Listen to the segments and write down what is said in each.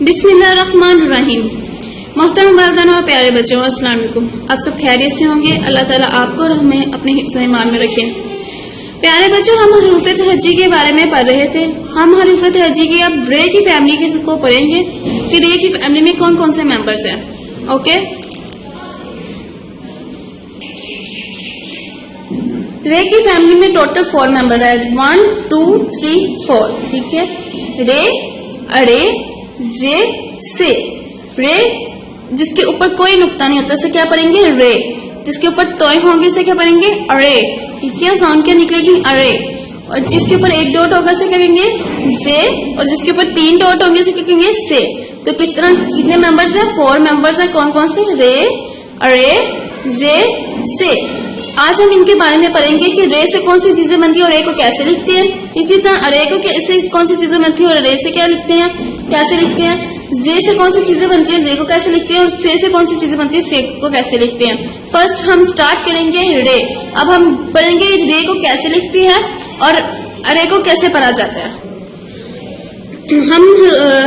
बिस्मिल्लाहिर्रहमानिर्रहीम। मोहतरम वालिदैन और प्यारे बच्चों, अस्सलाम वालेकुम। आप सब खैरियत से होंगे। अल्लाह ताला आपको और हमें अपने हिफ्ज़ और ईमान में रखे। प्यारे बच्चों, हम हरूफ तहज्जी के बारे में पढ़ रहे थे। हम हरूफ तहज्जी की अब रे की फैमिली के को पढ़ेंगे कि रे की फैमिली में कौन कौन से मेंबर्स हैं। ओके, रे की फैमिली में टोटल 4 मेंबर है। 1 2 3 4। ठीक है, रे, अरे, जे, से। रे जिसके ऊपर कोई नुक्ता नहीं होता उसे क्या पढ़ेंगे? रे। जिसके ऊपर तोय होंगे उसे क्या पढ़ेंगे? अरे। ठीक है, साउंड क्या निकलेगी? अरे। और जिसके ऊपर 1 डॉट होगा उसे क्या कहेंगे? जे। और जिसके ऊपर 3 डॉट होंगे उसे क्या कहेंगे? से। तो किस तरह कितने मेंबर्स हैं? 4 मेंबर्स हैं। कौन कौन से? रे, अरे, जे, से। आज हम इनके बारे में पढ़ेंगे कि रे से कौन सी चीजें बनती है और रे को कैसे लिखते हैं। इसी तरह अरे को कैसे कौन सी चीजें बनती है और रे से क्या लिखते हैं, कैसे लिखते हैं। जे से कौन सी चीजें बनती है, रे को कैसे लिखते हैं। और से कौन सी चीजें बनती है, से को कैसे लिखते हैं। फर्स्ट हम स्टार्ट करेंगे रे। अब हम पढ़ेंगे रे को कैसे लिखते हैं और अरे को कैसे पढ़ा जाता है। हम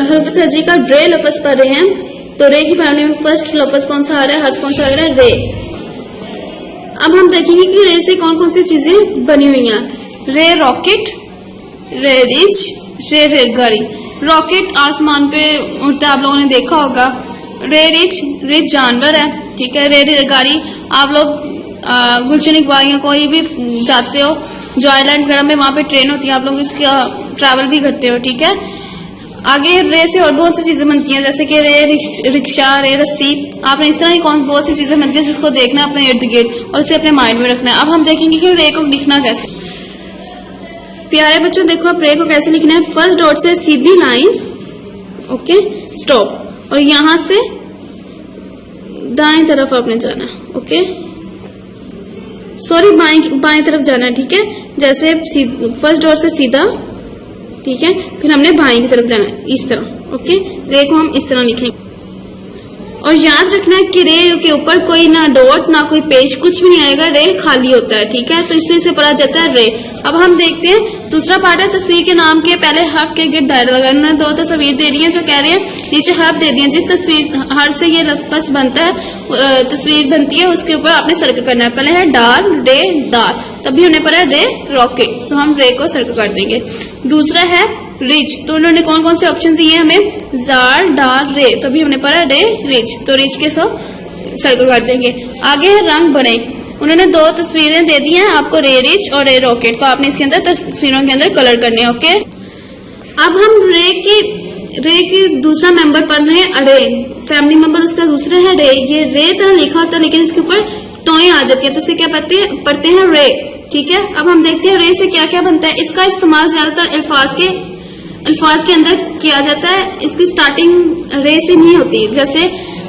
हर्फ तहज्जी का रे लफ्ज पढ़ रहे हैं। तो रे की फैमिली में फर्स्ट लफ्ज कौन सा आ रहा है, हर्फ कौन सा आ रहा है? रे। अब हम देखेंगे कि रे से कौन कौन सी चीजें बनी हुई हैं। रे रॉकेट, रे रिच, रे रेलगाड़ी। रॉकेट आसमान पे उड़ता है, आप लोगों ने देखा होगा। रे रिच जानवर है। ठीक है, रे रेलगाड़ी आप लोग गुलशन इकबाल या कोई भी जाते हो जॉयलैंड वगैरह में, वहां पे ट्रेन होती है, आप लोग इसका ट्रैवल भी करते हो। ठीक है, आगे रे से और बहुत सी चीजें बनती हैं, जैसे कि रे रिक्शा, रे रस्सी। आपने इस तरह की बहुत सी चीजें बनती हैं जिसको देखना है अपने इर्द गिर्द और उसे अपने माइंड में रखना है। अब हम देखेंगे कि रे को लिखना कैसे। प्यारे बच्चों देखो, अब रे को कैसे लिखना है। फर्स्ट डॉट से सीधी लाइन, ओके, स्टॉप, और यहां से दाएं तरफ आपने जाना है। ओके, सॉरी, बाएं तरफ जाना है। ठीक है, जैसे फर्स्ट डॉट से सीधा, ठीक है, फिर हमने बाएं की तरफ जाना है इस तरह। ओके, रे को हम इस तरह लिखेंगे और याद रखना है कि रे के ऊपर कोई ना डॉट ना कोई पेज कुछ भी नहीं आएगा, रे खाली होता है। ठीक है, तो इसलिए इसे पढ़ा जाता है रे। अब हम देखते हैं दूसरा पार्ट है तस्वीर के नाम के पहले हर्फ के गिर्द दायरा लगाना। उन्होंने 2 तस्वीर दे दी है जो कह रहे हैं नीचे हर्फ दे दिए। जिस तस्वीर हर्फ से ये लफ्ज बनता है, तस्वीर बनती है, उसके ऊपर आपने सर्कल करना है। पहले है डाल, रे, दाल, तभी उन्हें पढ़ा है रे रॉकेट, तो हम रे को सर्कल कर देंगे। दूसरा है रिच, तो उन्होंने कौन कौन से ऑप्शन दिए हमें? जार, डाल, रे, तभी हमने पढ़ा रे रिच, तो रिच के सर्कल कर देंगे। आगे है रंग बने। उन्होंने 2 तस्वीरें दे दी हैं आपको, रे रिच और रे रॉकेट, तो आपने इसके अंदर तस्वीरों के अंदर कलर करने हैं। ओके, अब हम रे की दूसरा मेंबर पढ़ रहे हैं, अरे। फैमिली मेंबर उसका दूसरा है रे। ये रे तरह लिखा होता है लेकिन इसके ऊपर तोय आ जाती है, तो इससे क्या पढ़ते हैं? रे। ठीक है, अब हम देखते हैं रे से क्या क्या बनता है। इसका इस्तेमाल ज्यादातर अल्फाज के अंदर किया जाता है। इसकी स्टार्टिंग रे से नहीं होती। जैसे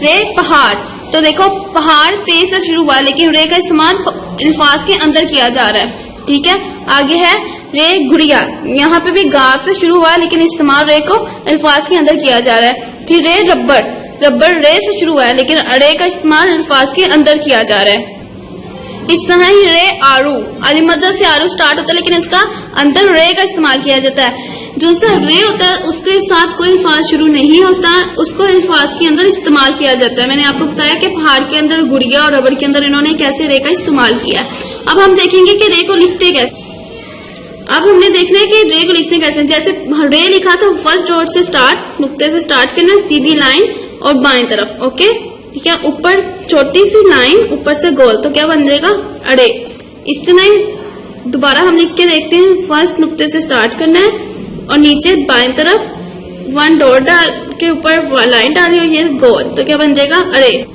रे पहाड़, तो देखो पहाड़ पे से शुरू हुआ लेकिन रे का इस्तेमाल अल्फाज के अंदर किया जा रहा है। ठीक है, आगे है रे गुड़िया, यहाँ पे भी गाव से शुरू हुआ लेकिन इस्तेमाल रे को अल्फाज के अंदर किया जा रहा है। फिर रे रबर रे से शुरू हुआ है लेकिन रे का इस्तेमाल अल्फाज के अंदर किया जा रहा है। इस तरह ही रे आरू, अली मदद से आरू स्टार्ट होता है लेकिन इसका अंदर रे का इस्तेमाल किया जाता है। जो सा रे होता है उसके साथ कोई अल्फाज शुरू नहीं होता, उसको अल्फाज के अंदर इस्तेमाल किया जाता है। मैंने आपको बताया कि पहाड़ के अंदर गुड़िया और रबर के अंदर इन्होंने कैसे रे का इस्तेमाल किया है। अब हम देखेंगे कि रे को लिखते कैसे। अब हमने देखना है कि रे को लिखते कैसे। जैसे रे लिखा तो फर्स्ट डॉट से स्टार्ट, नुक्ते से स्टार्ट करना, सीधी लाइन और बाएं तरफ। ओके, ठीक है, ऊपर छोटी सी लाइन, ऊपर से गोल, तो क्या बन जाएगा? अरे। इस तरह दोबारा हम लिख के देखते हैं। फर्स्ट नुक्ते से स्टार्ट करना है और नीचे बाएं तरफ 1 डॉट डाल के ऊपर लाइन डाली और ये गोल, तो क्या बन जाएगा? अरे।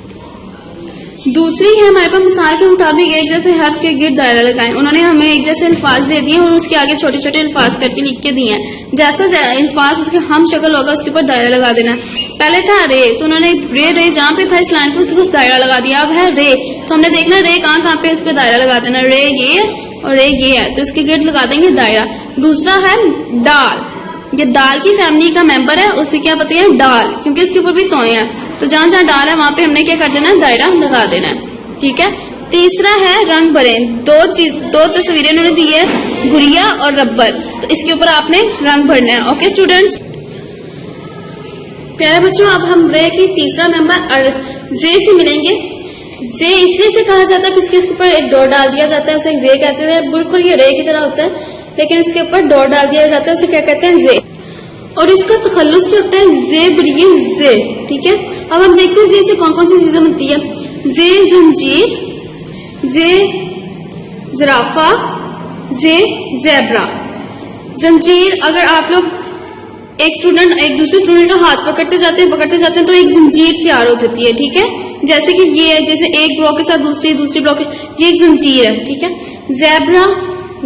दूसरी है हमारे पास मिसाल के मुताबिक एक जैसे हर्फ के गिर्द दायरा लगाएं। उन्होंने हमें एक जैसे अल्फाज दे दिए और उसके आगे छोटे छोटे अल्फाज करके लिख के दिए हैं। जैसा अल्फाज उसके हम शक्ल होगा उसके ऊपर दायरा लगा देना। पहले था रे, तो उन्होंने रे जहाँ पे था इस लाइन पे उसको दायरा लगा दिया। अब है रे, तो हमने देखना रे कहाँ पे उस पर दायरा लगा देना। रे ये और रे ये है, तो इसके गिर्द लगा देंगे दायरा। दूसरा है डाल, ये दाल की फैमिली का मेंबर है, उसे क्या पता है? डाल, क्योंकि इसके ऊपर भी तोय है, तो जहां जहां डाल है वहां पे हमने क्या कर देना है? दायरा लगा देना है। ठीक है, तीसरा है रंग भरे। 2 तस्वीरें उन्होंने दी है, गुड़िया और रबर, तो इसके ऊपर आपने रंग भरना है। ओके स्टूडेंट्स, प्यारे बच्चों, अब हम रे की तीसरा मेंबर जे से मिलेंगे। जे इसलिए से कहा जाता है क्योंकि इसके ऊपर एक डॉट डाल दिया जाता है, उसे जे कहते हैं। बिल्कुल ये रे की तरह होता है, लेकिन इसके ऊपर डॉट डाल दिया जाता है, उसे क्या कहते हैं, जे। और इसका तखल्लुस क्या होता है, जे बरिए जे। ठीक है, अब हम देखते हैं जे से कौन कौन सी चीजें बनती है। जे जंजीर, जे जिराफा, जे ज़ेब्रा। जंजीर, अगर आप लोग एक स्टूडेंट एक दूसरे स्टूडेंट का हाथ पकड़ते जाते हैं तो एक जंजीर तैयार हो जाती है। ठीक है, जैसे कि ये है, जैसे एक ब्लॉक के साथ दूसरी ब्लॉक, ये एक जंजीर है। ठीक है, ज़ेब्रा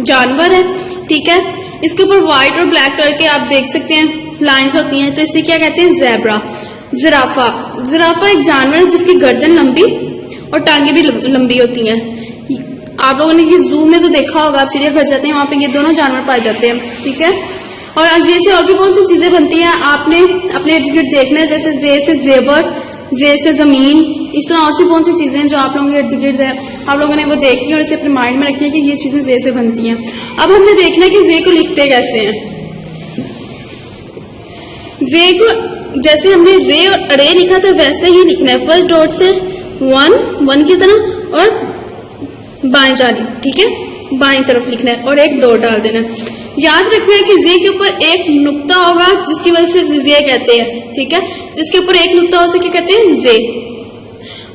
जानवर है। ठीक है, इसके ऊपर व्हाइट और ब्लैक कलर के आप देख सकते हैं लाइंस होती हैं, तो इसे क्या कहते हैं, ज़ेब्रा। जिराफा, जिराफा एक जानवर है जिसकी गर्दन लंबी और टांगे भी लंबी होती हैं। आप लोगों ने ये जू में तो देखा होगा, आप चिड़ियाघर जाते हैं वहां पे ये दोनों जानवर पाए जाते हैं। ठीक है, और जे से और भी बहुत सी चीजें बनती हैं, आपने अपने इर्द गिर्द देखना है। जैसे जे से जेवर, जे से जमीन, इस तरह और सी बहुत सी चीजें हैं जो आप लोगों के इर्द गिर्द है, आप लोगों ने वो देखी और इसे अपने माइंड में रखी है कि ये चीजें जे से बनती हैं। अब हमने देखना है कि जे को लिखते कैसे हैं। जे को जैसे हमने रे और अरे लिखा था वैसे ही लिखना है, फर्स्ट डॉट से वन की तरह और बाएं जानिब। ठीक है, बाएं तरफ लिखना है और एक डॉट डाल देना है। याद रखना है कि जे के ऊपर एक नुक्ता होगा जिसकी वजह से जे कहते हैं। ठीक है, जिसके ऊपर एक नुक्ता हो उसे क्या कहते हैं, जे।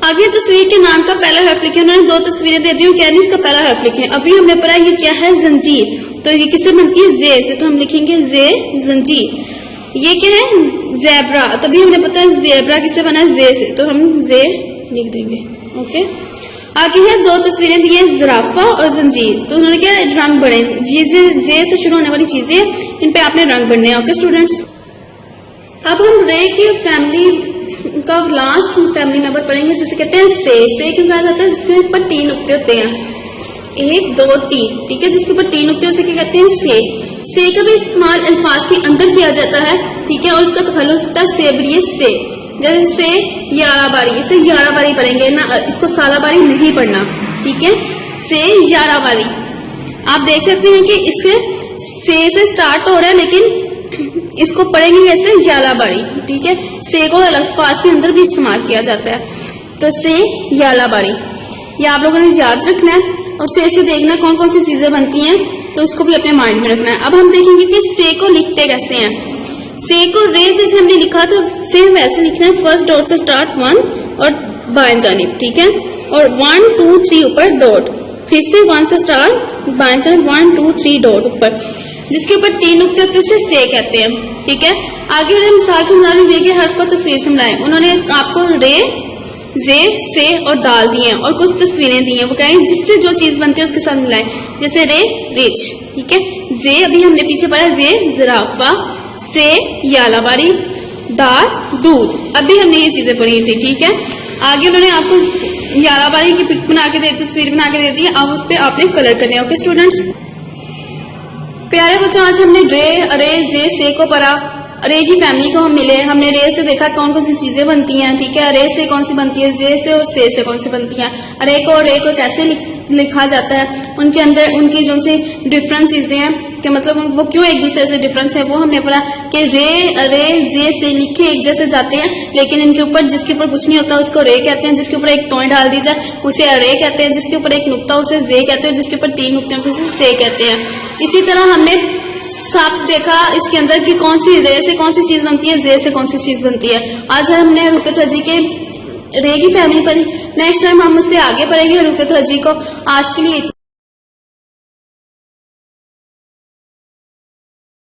आगे तस्वीर के नाम का पहला हर्फ लिखे, उन्होंने दो तस्वीरें दे दी, कहनी इसका पहला हर्फ लिखे। अभी हमने पढ़ा ये क्या है, जंजीर, तो ये किससे बनती है, जे से, तो हम लिखेंगे जे जंजीर। ये क्या है, ज़ेब्रा, तभी हमने पता है ज़ेब्रा किससे बना है, जे से, तो हम जे लिख देंगे। ओके, आगे है दो तस्वीरें दी है, जिराफा और जंजीर, तो उन्होंने क्या रंग बने, ये जे से शुरू होने वाली चीजें इन पे आपने रंग बनने हैं। ओके स्टूडेंट्स, अब हम रे की फैमिली का लास्ट फैमिली मेंबर पढ़ेंगे जिसे कहते हैं से क्यों कहा जाता है, जिसके ऊपर 3 नुक्ते होते हैं, 1 2 3। ठीक है, जिसके ऊपर 3 नुक्ते उसे क्या कहते हैं, से का भी इस्तेमाल अल्फाज के अंदर किया जाता है। ठीक है, और इसका तखल्लुस होता है से बरिए से। जैसे से याराबारी, इसे याराबारी पढ़ेंगे ना, इसको सालाबारी नहीं पढ़ना। ठीक है, से याराबारी, आप देख सकते हैं कि इसके से स्टार्ट हो रहा है, लेकिन इसको पढ़ेंगे कैसे, यालाबारी। ठीक है, से को अल्फाज के अंदर भी इस्तेमाल किया जाता है, तो से यालाबारी, ये आप लोगों ने याद रखना है। और से देखना कौन कौन सी चीजें बनती हैं, तो इसको भी अपने माइंड में रखना है। अब हम देखेंगे कि से को लिखते कैसे हैं। से को रे जैसे हमने लिखा था सेम वैसे लिखना है, फर्स्ट डॉट से स्टार्ट 1 और बाएं जानिब। ठीक है, और 1 2 3 ऊपर डॉट, फिर से 1 से स्टार्ट बाएं जानिब 1 2 3 डॉट ऊपर, जिसके ऊपर 3 नुक्ते होते हैं उसे से कहते हैं। ठीक है, आगे उन्होंने मिसाल के मुताबिक देके हर्फ को तस्वीर से मिलाएं। उन्होंने आपको रे, जे, से और दाल दिए हैं और कुछ तस्वीरें दी हैं, वो कह रहे हैं जिससे जो चीज बनती है उसके साथ मिलाएं। जैसे रे रिच, ठीक है, जे अभी हमने पीछे पढ़ा, जे जिराफा, से यालाबारी, दाल दूध, अभी हमने ये चीजें पढ़ी थी। ठीक है, आगे उन्होंने आपको यालाबारी की पिक बना के दे, तस्वीर बना के दे दी, अब उस पर आपने कलर करने। ओके स्टूडेंट्स, प्यारे बच्चों, आज हमने रे, अरे, जे, से को पढ़ा। अरे की फैमिली को हम मिले, हमने रे से देखा कौन कौन सी चीजें बनती हैं। ठीक है, अरे से कौन सी बनती है, जे से और से कौन सी बनती हैं, अरे को और रे को कैसे लिखा जाता है, उनके अंदर उनकी जो सी डिफरेंट चीजें हैं कि मतलब वो क्यों एक दूसरे से डिफरेंस है, वो हमने पढ़ा कि रे, अरे, जे से लिखे एक जैसे जाते हैं, लेकिन इनके ऊपर जिसके ऊपर कुछ नहीं होता उसको रे कहते हैं, जिसके ऊपर एक तोय डाल दी जाए उसे अरे कहते हैं, जिसके ऊपर एक नुक्ता उसे जे कहते हैं, जिसके ऊपर 3 नुक्ते उसे से कहते हैं। इसी तरह हमने सब देखा इसके अंदर कि कौन सी रे से कौन सी चीज बनती है, जे से कौन सी चीज बनती है। आज हमने रूफत हजी के रे की फैमिली पढ़ी, नेक्स्ट टाइम हम उससे आगे पढ़ेंगे रूफत हजी को। आज के लिए